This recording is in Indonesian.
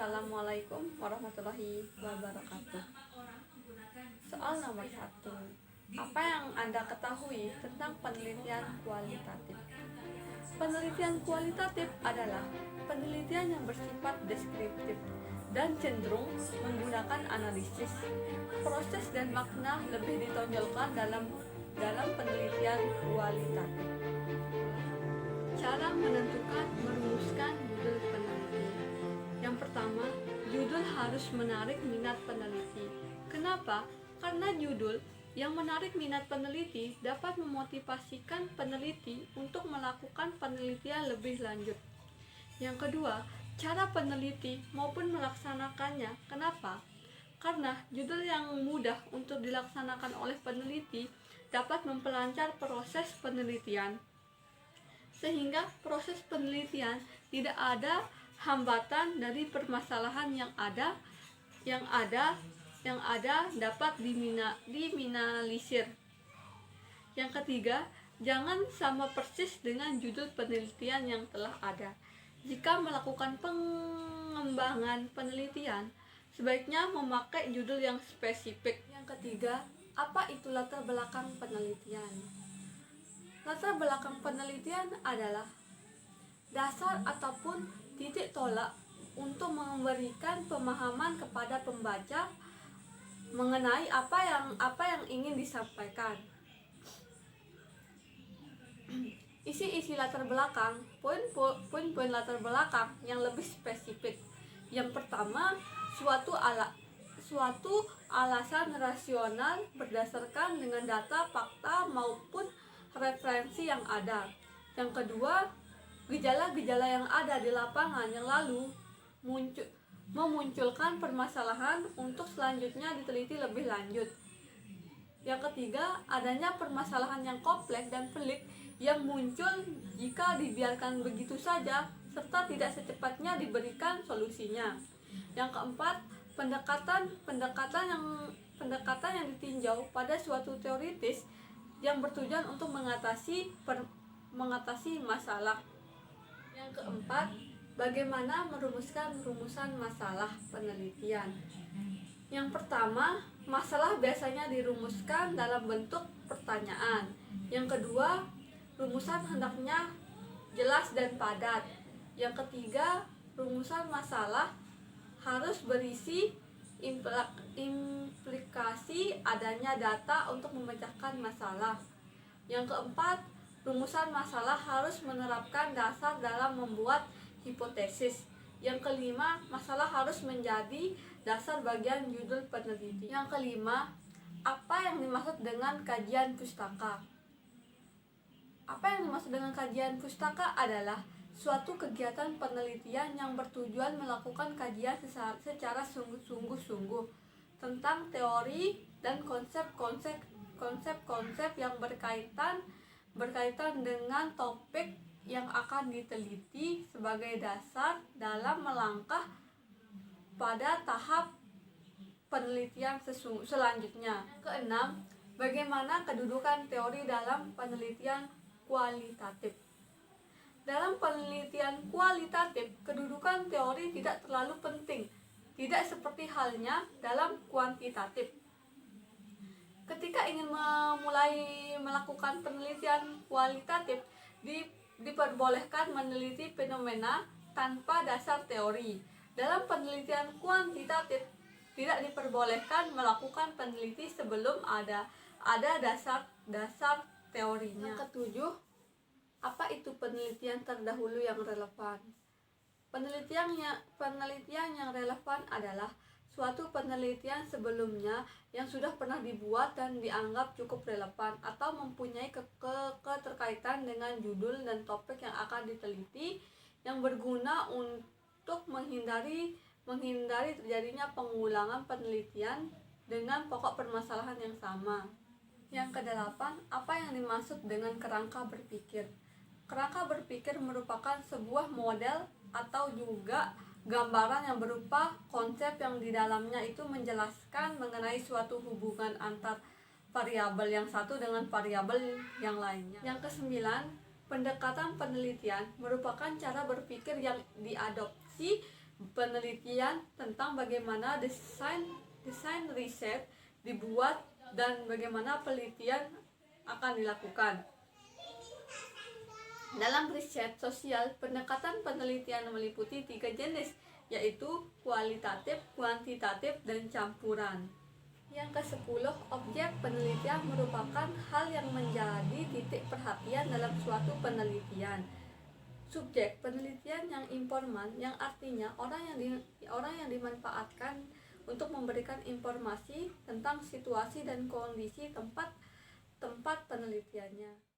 Assalamualaikum warahmatullahi wabarakatuh. Soal nomor 1. Apa yang Anda ketahui tentang penelitian kualitatif? Penelitian kualitatif adalah penelitian yang bersifat deskriptif dan cenderung menggunakan analisis. Proses dan makna lebih ditonjolkan dalam penelitian kualitatif. Cara menentukan merumuskan judul peneliti. Yang pertama, judul harus menarik minat peneliti. Kenapa? Karena judul yang menarik minat peneliti dapat memotivasikan peneliti untuk melakukan penelitian lebih lanjut. Yang kedua, cara peneliti maupun melaksanakannya. Kenapa? Karena judul yang mudah untuk dilaksanakan oleh peneliti dapat memperlancar proses penelitian, sehingga proses penelitian tidak ada hambatan dari permasalahan yang ada dapat diminimalisir. Yang ketiga, jangan sama persis dengan judul penelitian yang telah ada. Jika melakukan pengembangan penelitian, sebaiknya memakai judul yang spesifik. Yang ketiga, apa itu latar belakang penelitian? Latar belakang penelitian adalah dasar ataupun titik tolak untuk memberikan pemahaman kepada pembaca mengenai apa yang ingin disampaikan. Isi latar belakang, poin-poin latar belakang yang lebih spesifik. Yang pertama, suatu alasan rasional berdasarkan dengan data, fakta maupun referensi yang ada. Yang kedua, gejala-gejala yang ada di lapangan yang lalu memunculkan permasalahan untuk selanjutnya diteliti lebih lanjut. Yang ketiga, adanya permasalahan yang kompleks dan pelik yang muncul jika dibiarkan begitu saja serta tidak secepatnya diberikan solusinya. Yang keempat, pendekatan yang ditinjau pada suatu teoritis yang bertujuan untuk mengatasi masalah. Yang keempat, bagaimana merumuskan rumusan masalah penelitian. Yang pertama, masalah biasanya dirumuskan dalam bentuk pertanyaan. Yang kedua, rumusan hendaknya jelas dan padat. Yang ketiga, rumusan masalah harus berisi implikasi adanya data untuk memecahkan masalah. Yang keempat, rumusan masalah harus menerapkan dasar dalam membuat hipotesis. Yang kelima, masalah harus menjadi dasar bagian judul peneliti. Yang kelima, apa yang dimaksud dengan kajian pustaka? Apa yang dimaksud dengan kajian pustaka adalah suatu kegiatan penelitian yang bertujuan melakukan kajian secara sungguh-sungguh tentang teori dan konsep-konsep yang berkaitan dengan topik yang akan diteliti sebagai dasar dalam melangkah pada tahap penelitian selanjutnya. Yang keenam, bagaimana kedudukan teori dalam penelitian kualitatif? Dalam penelitian kualitatif, kedudukan teori tidak terlalu penting, tidak seperti halnya dalam kuantitatif. Ketika ingin memulai melakukan penelitian kualitatif, diperbolehkan meneliti fenomena tanpa dasar teori. Dalam penelitian kuantitatif, tidak diperbolehkan melakukan peneliti sebelum ada dasar teorinya. Yang ketujuh, apa itu penelitian terdahulu yang relevan? Penelitian yang relevan adalah suatu penelitian sebelumnya yang sudah pernah dibuat dan dianggap cukup relevan atau mempunyai keterkaitan dengan judul dan topik yang akan diteliti, yang berguna untuk menghindari terjadinya pengulangan penelitian dengan pokok permasalahan yang sama. Yang kedelapan, apa yang dimaksud dengan kerangka berpikir? Kerangka berpikir merupakan sebuah model atau juga gambaran yang berupa konsep yang di dalamnya itu menjelaskan mengenai suatu hubungan antar variabel yang satu dengan variabel yang lainnya. Yang kesembilan, pendekatan penelitian merupakan cara berpikir yang diadopsi penelitian tentang bagaimana desain riset dibuat dan bagaimana penelitian akan dilakukan. Dalam riset sosial, pendekatan penelitian meliputi 3 jenis, yaitu kualitatif, kuantitatif, dan campuran. Yang ke-10, objek penelitian merupakan hal yang menjadi titik perhatian dalam suatu penelitian. Subjek penelitian yang informan, yang artinya orang yang dimanfaatkan untuk memberikan informasi tentang situasi dan kondisi tempat penelitiannya.